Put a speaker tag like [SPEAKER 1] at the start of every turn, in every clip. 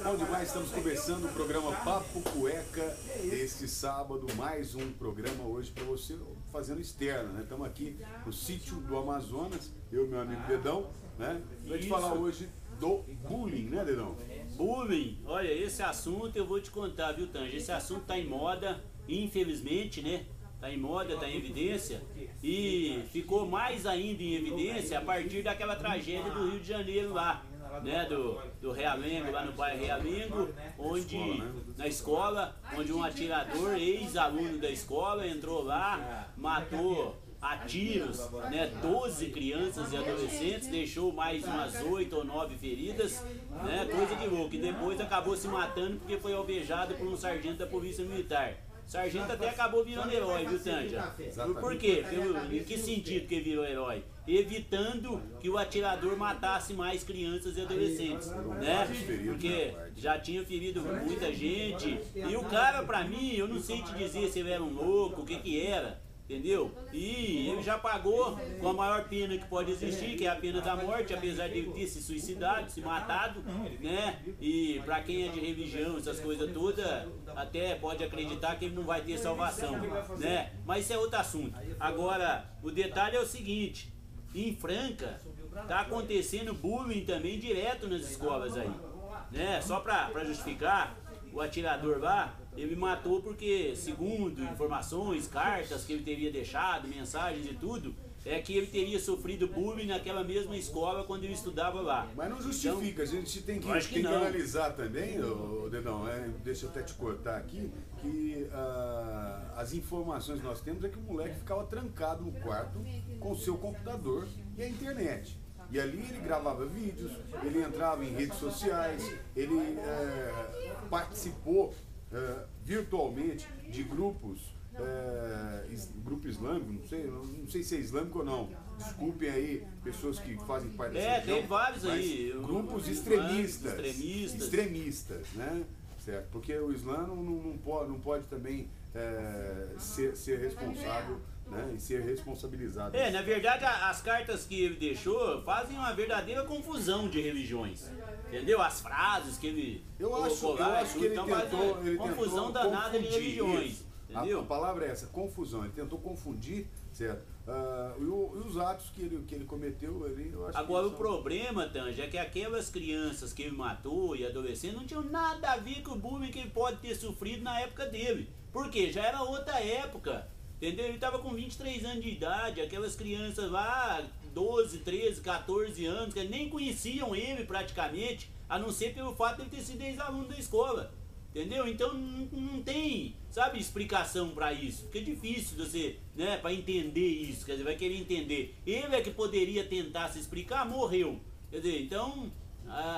[SPEAKER 1] Bom demais, estamos começando o programa Papo Cueca este sábado, mais um programa hoje para você fazendo externo, né? Estamos aqui no sítio do Amazonas, eu e meu amigo Dedão, né? Pra gente falar hoje do bullying, né, Dedão?
[SPEAKER 2] Bullying, olha, esse assunto eu vou te contar, viu, Tange? Esse assunto tá em moda, infelizmente, né? Tá em moda, tá em evidência e ficou mais ainda em evidência a partir daquela tragédia do Rio de Janeiro lá, né? Do Realengo, lá no bairro Realengo, onde, na escola, onde um atirador, ex-aluno da escola, entrou lá, matou a tiros, né, 12 crianças e adolescentes, deixou mais umas 8 ou 9 feridas, né, coisa de louco, e depois acabou se matando porque foi alvejado por um sargento da Polícia Militar. O sargento até acabou virando herói, viu, Tanja? Por quê? Em que sentido que ele virou herói? Evitando que o atirador matasse mais crianças e adolescentes, né? Porque já tinha ferido muita gente, e o cara, pra mim, eu não sei te dizer se ele era um louco, o que que era, entendeu? E ele já pagou com a maior pena que pode existir, que é a pena da morte, apesar de ele ter se suicidado, se matado, né? E pra quem é de religião, essas coisas todas, até pode acreditar que ele não vai ter salvação, né? Mas isso é outro assunto. Agora, o detalhe é o seguinte, em Franca, tá acontecendo bullying também direto nas escolas aí, né? Só pra justificar, o atirador lá, ele matou porque, segundo informações, cartas que ele teria deixado, mensagens e tudo, é que ele teria sofrido bullying naquela mesma escola quando ele estudava lá.
[SPEAKER 1] Mas não justifica, então, a gente tem que analisar também, Dedão, deixa eu até te cortar aqui, que as informações que nós temos é que o moleque ficava trancado no quarto com o seu computador e a internet. E ali ele gravava vídeos, ele entrava em redes sociais, ele participou virtualmente de grupos, grupo islâmico, não sei se é islâmico ou não, desculpem aí pessoas que fazem parte dessa religião,
[SPEAKER 2] tem vários aí,
[SPEAKER 1] grupos extremistas, né? Certo? Porque o Islã não pode também ser responsável, né, e ser responsabilizado.
[SPEAKER 2] Na verdade, as cartas que ele deixou fazem uma verdadeira confusão de religiões. Entendeu? As frases que ele colocou lá,
[SPEAKER 1] eu acho que ele tentou
[SPEAKER 2] confusão danada de religiões. Entendeu?
[SPEAKER 1] A palavra é essa, confusão. Ele tentou confundir, certo? E os atos que ele cometeu ali, eu acho.
[SPEAKER 2] Agora, o problema, Tanja, é que aquelas crianças que ele matou e adolescentes não tinham nada a ver com o bullying que ele pode ter sofrido na época dele. Por quê? Já era outra época. Entendeu? Ele estava com 23 anos de idade, aquelas crianças lá, 12, 13, 14 anos, que nem conheciam ele praticamente, a não ser pelo fato de ele ter sido ex-aluno da escola. Entendeu? Então não tem, sabe, explicação para isso. Fica difícil você, né, para entender isso, quer dizer, vai querer entender. Ele é que poderia tentar se explicar, morreu. Quer dizer, então,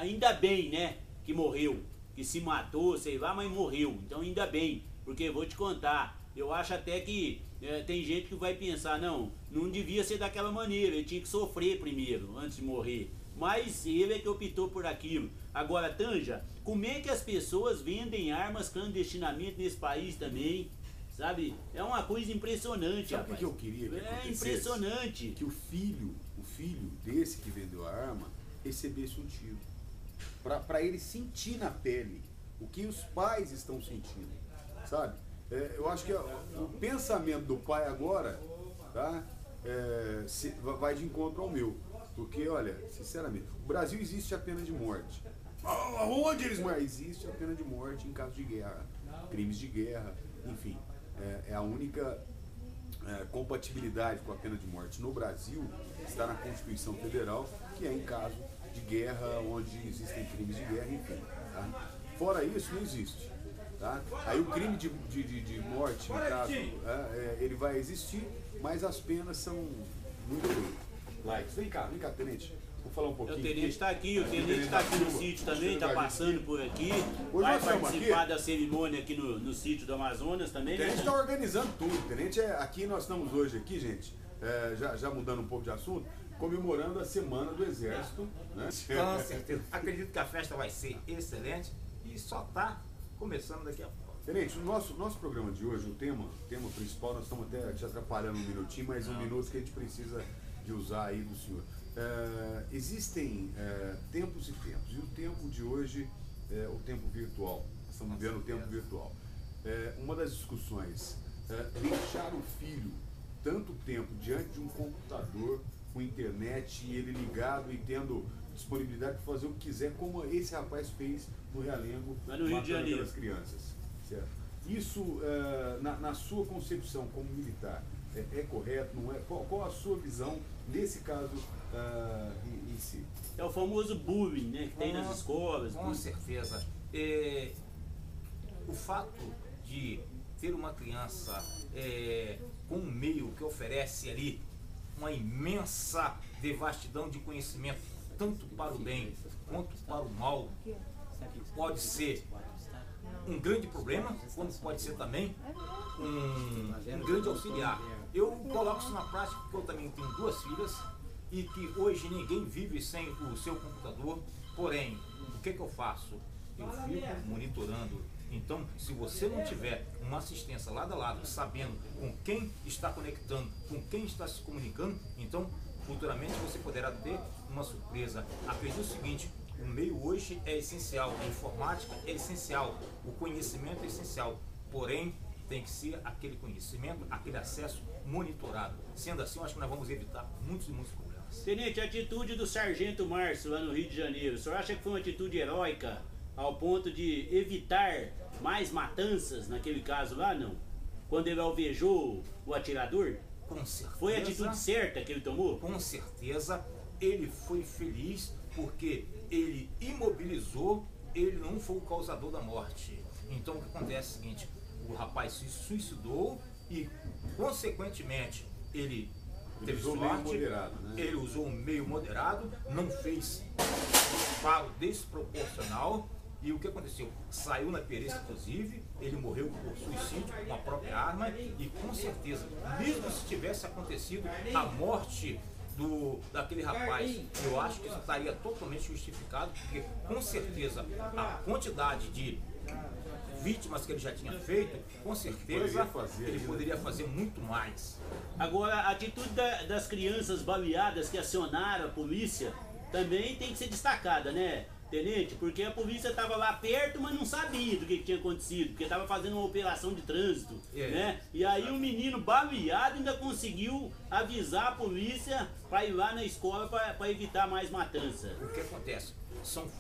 [SPEAKER 2] ainda bem, né, que morreu, que se matou, sei lá, mas morreu. Então ainda bem, porque vou te contar, eu acho até que tem gente que vai pensar, não devia ser daquela maneira, ele tinha que sofrer primeiro, antes de morrer. Mas ele é que optou por aquilo. Agora, Tanja, como é que as pessoas vendem armas clandestinamente nesse país também? Sabe? É uma coisa impressionante,
[SPEAKER 1] Sabe
[SPEAKER 2] rapaz.
[SPEAKER 1] O que eu queria que acontecesse?
[SPEAKER 2] Impressionante.
[SPEAKER 1] Que o filho desse que vendeu a arma recebesse um tiro. Para ele sentir na pele o que os pais estão sentindo, sabe? Eu acho que o pensamento do pai agora, tá? Vai de encontro ao meu. Porque, olha, sinceramente, o Brasil existe a pena de morte. Aonde eles morrem? Existe a pena de morte em caso de guerra, crimes de guerra, enfim. É a única compatibilidade com a pena de morte no Brasil está na Constituição Federal, que é em caso de guerra, onde existem crimes de guerra, enfim. Tá? Fora isso, não existe. Tá? Aí o crime de morte, no caso, ele vai existir, mas as penas são muito likes. Vem cá, tenente. Vou falar um pouquinho.
[SPEAKER 2] O tenente está aqui, está aqui no sítio também, está passando por aqui.
[SPEAKER 1] Hoje
[SPEAKER 2] vai participar da cerimônia aqui no sítio do Amazonas também.
[SPEAKER 1] O tenente está organizando tudo. Tenente aqui nós estamos hoje aqui, gente, já mudando um pouco de assunto, comemorando a Semana do Exército. Né?
[SPEAKER 3] Com certeza. Acredito que a festa vai ser excelente e só está começando daqui a pouco.
[SPEAKER 1] Tenente, o nosso programa de hoje, o tema principal, nós estamos até te atrapalhando um minutinho, mas um minuto que a gente precisa de usar aí do senhor. Existem tempos e tempos, e o tempo de hoje o tempo virtual. Estamos vivendo o tempo virtual. Uma das discussões, deixar o filho tanto tempo diante de um computador, com internet, e ele ligado e tendo disponibilidade para fazer o que quiser, como esse rapaz fez no Realengo,
[SPEAKER 2] no Rio de Janeiro,
[SPEAKER 1] das crianças. Certo? Isso, na sua concepção como militar, é correto, não é? Qual a sua visão nesse caso em si?
[SPEAKER 2] É o famoso bullying, né, que tem nas escolas.
[SPEAKER 3] Com certeza. O fato de ter uma criança com um meio que oferece ali uma imensa devastidão de conhecimento, tanto para o bem quanto para o mal, pode ser um grande problema, como pode ser também um grande auxiliar. Eu coloco isso na prática porque eu também tenho 2 filhas e que hoje ninguém vive sem o seu computador. Porém, o que eu faço? Eu fico monitorando. Então, se você não tiver uma assistência lado a lado, sabendo com quem está conectando, com quem está se comunicando, então futuramente você poderá ter uma surpresa. Acredito o seguinte: o meio hoje é essencial, a informática é essencial, o conhecimento é essencial, porém tem que ser aquele conhecimento, aquele acesso monitorado. Sendo assim, eu acho que nós vamos evitar muitos e muitos problemas.
[SPEAKER 2] Tenente, a atitude do Sargento Márcio lá no Rio de Janeiro, o senhor acha que foi uma atitude heróica ao ponto de evitar mais matanças naquele caso lá, não? Quando ele alvejou o atirador?
[SPEAKER 3] Com certeza.
[SPEAKER 2] Foi a atitude certa que ele tomou?
[SPEAKER 3] Com certeza, ele foi feliz porque ele imobilizou, ele não foi o causador da morte. Então o que acontece é o seguinte: o rapaz se suicidou e, consequentemente, ele teve sorte,
[SPEAKER 1] meio moderado, né?
[SPEAKER 3] Ele usou um meio moderado, não fez disparo desproporcional. E o que aconteceu? Saiu na perícia, inclusive, ele morreu por suicídio com a própria arma e, com certeza, mesmo se tivesse acontecido a morte daquele rapaz, eu acho que isso estaria totalmente justificado, porque, com certeza, a quantidade de vítimas que ele já tinha feito, com certeza, ele poderia fazer muito mais.
[SPEAKER 2] Agora, a atitude das crianças baleadas que acionaram a polícia também tem que ser destacada, né, Tenente? Porque a polícia estava lá perto, mas não sabia do que tinha acontecido, porque estava fazendo uma operação de trânsito, né? E aí um menino baleado ainda conseguiu avisar a polícia para ir lá na escola para evitar mais matança.
[SPEAKER 3] O que acontece?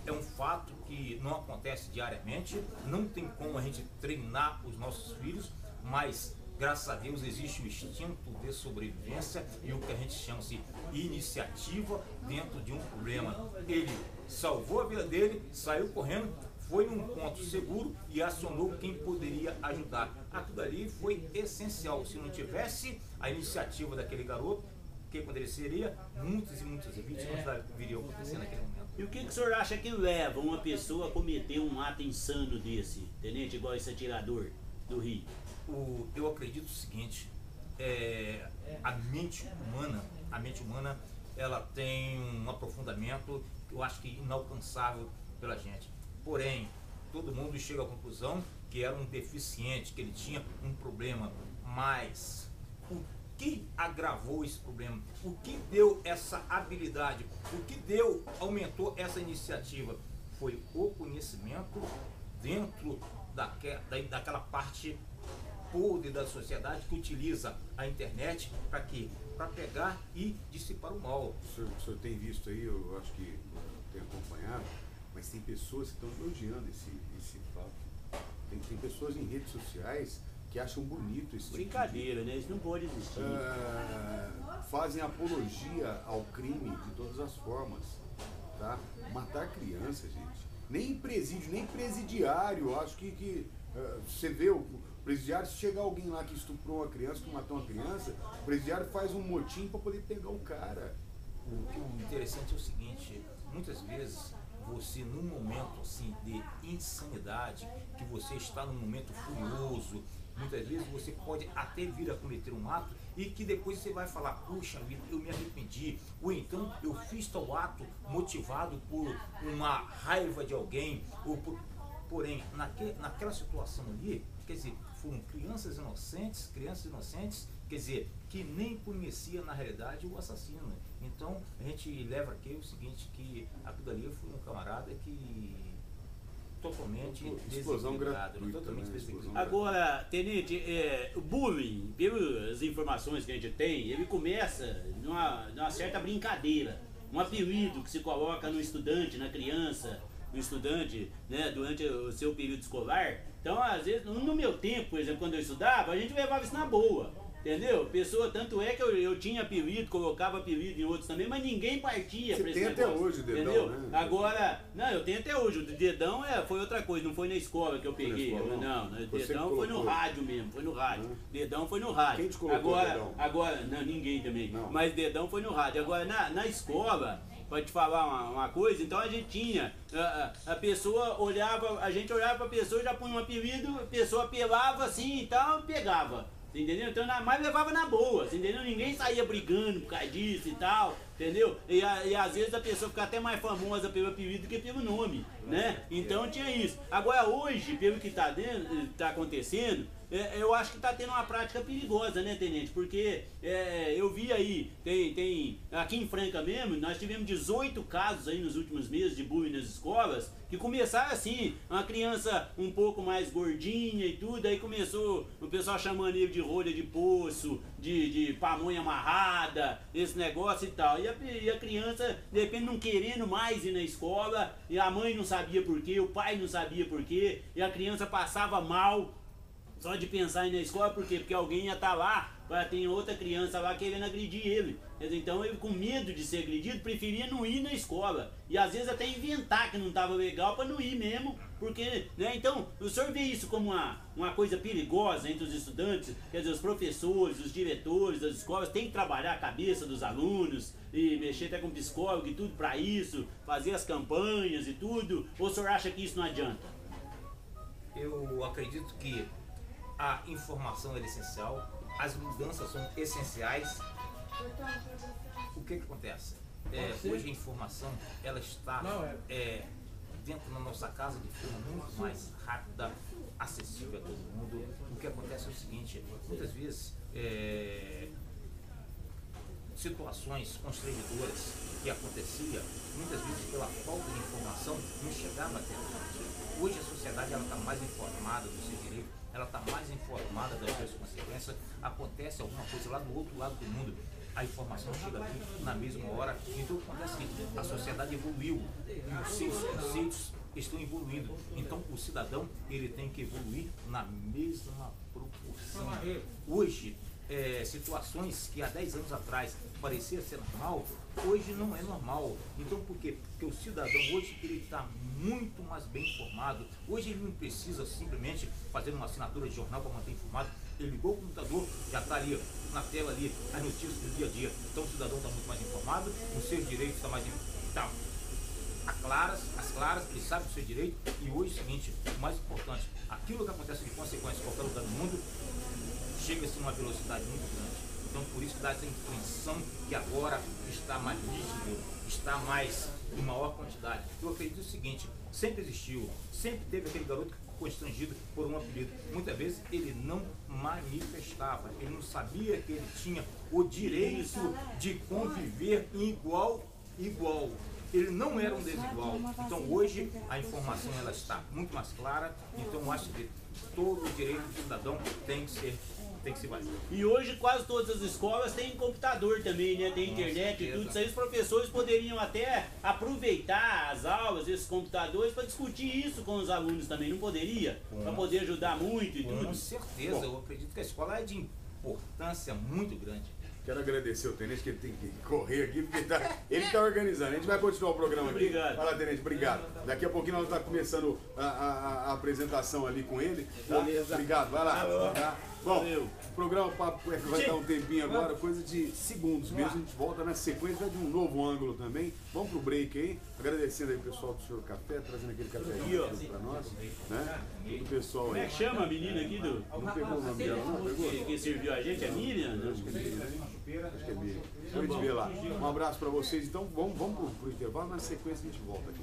[SPEAKER 3] É um fato que não acontece diariamente, não tem como a gente treinar os nossos filhos, mas graças a Deus existe o instinto de sobrevivência e o que a gente chama de iniciativa dentro de um problema. Ele salvou a vida dele, saiu correndo, foi num ponto seguro e acionou quem poderia ajudar. Aquilo ali foi essencial. Se não tivesse a iniciativa daquele garoto, o que aconteceria? Muitas e muitas vítimas viriam acontecer naquele momento.
[SPEAKER 2] E o que o senhor acha que leva uma pessoa a cometer um ato insano desse, Tenente, igual esse atirador do Rio?
[SPEAKER 3] Eu acredito o seguinte: a mente humana, ela tem um aprofundamento que eu acho que inalcançável pela gente. Porém, todo mundo chega à conclusão que era um deficiente, que ele tinha um problema. Mas o que agravou esse problema? O que deu essa habilidade? O que aumentou essa iniciativa? Foi o conhecimento dentro daquela parte podre da sociedade que utiliza a internet para quê? Para pegar e dissipar o mal.
[SPEAKER 1] O senhor tem visto aí, eu acho que tem acompanhado, mas tem pessoas que estão elogiando esse fato. Tem pessoas em redes sociais que acham bonito esse
[SPEAKER 2] brincadeira, né? Isso não pode existir.
[SPEAKER 1] Fazem apologia ao crime de todas as formas, tá? Matar criança, gente. Nem presídio, nem presidiário. Acho que você vê o presidiário, se chegar alguém lá que estuprou uma criança, que matou uma criança, o presidiário faz um motim para poder pegar o cara.
[SPEAKER 3] O interessante é o seguinte: muitas vezes você, num momento assim de insanidade, que você está num momento furioso, muitas vezes você pode até vir a cometer um ato e que depois você vai falar: puxa vida, eu me arrependi, ou então eu fiz tal ato motivado por uma raiva de alguém, porém naquela situação ali, quer dizer, foram crianças inocentes, quer dizer, que nem conhecia na realidade o assassino. Então a gente leva aqui o seguinte, que aquilo ali foi um camarada que totalmente
[SPEAKER 1] Explosão
[SPEAKER 3] desequilibrado.
[SPEAKER 1] gratuita,
[SPEAKER 3] Totalmente
[SPEAKER 1] né?
[SPEAKER 3] desequilibrado.
[SPEAKER 2] Agora, Tenente, o bullying, pelas informações que a gente tem, ele começa numa certa brincadeira, um apelido que se coloca no estudante, na criança, no estudante, né, durante o seu período escolar. Então, às vezes, no meu tempo, por exemplo, quando eu estudava, a gente levava isso na boa. Entendeu? Pessoa, tanto é que eu tinha apelido, colocava apelido em outros também, mas ninguém partia pra esse
[SPEAKER 1] tem
[SPEAKER 2] negócio.
[SPEAKER 1] até hoje o dedão,
[SPEAKER 2] entendeu?
[SPEAKER 1] né?
[SPEAKER 2] Agora, não, eu tenho até hoje. O dedão foi outra coisa, não foi na escola que eu peguei.
[SPEAKER 1] escola, não?
[SPEAKER 2] O
[SPEAKER 1] Você
[SPEAKER 2] dedão
[SPEAKER 1] que
[SPEAKER 2] foi no
[SPEAKER 1] colocou.
[SPEAKER 2] rádio mesmo, foi no rádio. Dedão foi no rádio.
[SPEAKER 1] Quem te colocou dedão?
[SPEAKER 2] Agora, não, ninguém também.
[SPEAKER 1] Não.
[SPEAKER 2] Mas dedão foi no rádio. Agora, na escola, pra te falar uma coisa, então a gente tinha, a pessoa olhava, a gente olhava pra pessoa, já punha um apelido, a pessoa apelava assim e tal, pegava. Entendeu? Então, mas levava na boa, entendeu? Ninguém saía brigando por causa disso e tal, entendeu? E às vezes a pessoa fica até mais famosa pelo apelido do que pelo nome, né? Então tinha isso. Agora hoje, pelo que tá acontecendo, eu acho que tá tendo uma prática perigosa, né, Tenente? Porque eu vi aí, tem aqui em Franca mesmo, nós tivemos 18 casos aí nos últimos meses de bullying nas escolas, que começaram assim, uma criança um pouco mais gordinha e tudo, aí começou o pessoal chamando ele de rolha de poço, de pamonha amarrada, esse negócio e tal. E a criança, de repente, não querendo mais ir na escola, e a mãe não sabia por quê, o pai não sabia por quê, e a criança passava mal só de pensar em ir na escola, por quê? Porque alguém ia estar lá, tem outra criança lá querendo agredir ele. Então ele, com medo de ser agredido, preferia não ir na escola. E às vezes até inventar que não estava legal para não ir mesmo, porque, né? Então, o senhor vê isso como uma coisa perigosa entre os estudantes, quer dizer, os professores, os diretores das escolas têm que trabalhar a cabeça dos alunos e mexer até com psicólogo e tudo para isso, fazer as campanhas e tudo, ou o senhor acha que isso não adianta?
[SPEAKER 3] Eu acredito que a informação é essencial, as mudanças são essenciais. O que acontece? Hoje a informação ela está dentro da nossa casa de forma muito mais rápida, acessível a todo mundo. O que acontece é o seguinte, muitas vezes situações constrangedoras que acontecia, muitas vezes pela falta de informação, não chegava até nós. Hoje a sociedade está mais informada do seu direito, ela está mais informada das suas consequências, acontece alguma coisa lá do outro lado do mundo, a informação chega aqui na mesma hora. Então acontece que a sociedade evoluiu e os seus conceitos estão evoluindo. Então o cidadão ele tem que evoluir na mesma proporção. Hoje, situações que há 10 anos atrás parecia ser normal, hoje não é normal. Então por quê? Porque o cidadão hoje ele está muito mais bem informado. Hoje ele não precisa simplesmente fazer uma assinatura de jornal para manter informado. Ele ligou o computador, já está ali na tela ali as notícias do dia a dia. Então o cidadão está muito mais informado, os seus direitos estão mais as claras, ele sabe do seu direito. E hoje é o seguinte, o mais importante, aquilo que acontece de consequência em qualquer lugar do mundo chega-se numa velocidade muito grande. Então por isso que dá essa impressão que agora está mais nítido, está mais em maior quantidade. Eu acredito o seguinte, sempre existiu, sempre teve aquele garoto que ficou constrangido por um apelido. Muitas vezes ele não manifestava, ele não sabia que ele tinha o direito de conviver em igual. Ele não era um desigual. Então hoje a informação ela está muito mais clara. Então eu acho que todo o direito do cidadão tem que se valer.
[SPEAKER 2] E hoje quase todas as escolas têm computador também, né? Tem internet e tudo. Isso aí os professores poderiam até aproveitar as aulas, esses computadores, para discutir isso com os alunos também, não poderia? Para poder ajudar muito e tudo.
[SPEAKER 3] Com certeza, eu acredito que a escola é de importância muito grande.
[SPEAKER 1] Quero agradecer o Tenente, que ele tem que correr aqui, porque ele está organizando. A gente vai continuar o programa aqui.
[SPEAKER 2] Obrigado.
[SPEAKER 1] Vai lá, Tenente, obrigado. Daqui a pouquinho nós estamos começando a apresentação ali com ele. Tá?
[SPEAKER 2] Beleza.
[SPEAKER 1] Obrigado, vai lá. Tá? Bom,
[SPEAKER 2] Valeu.
[SPEAKER 1] o programa Papo Cueca vai dar um tempinho agora, coisa de segundos mesmo. A gente volta na sequência, vai de um novo ângulo também. Vamos pro break aí. Agradecendo aí o pessoal do Senhor Café, trazendo aquele café para nós. Né? E o pessoal
[SPEAKER 2] Como é
[SPEAKER 1] aí.
[SPEAKER 2] que chama a menina aqui do...
[SPEAKER 1] Não pegou o nome dela, não? Pegou?
[SPEAKER 2] Quem serviu a gente é Miriam?
[SPEAKER 1] Acho que é Miriam. Acho que é Miriam. A gente vê lá. Um abraço para vocês. Então vamos pro intervalo, na sequência a gente volta aqui.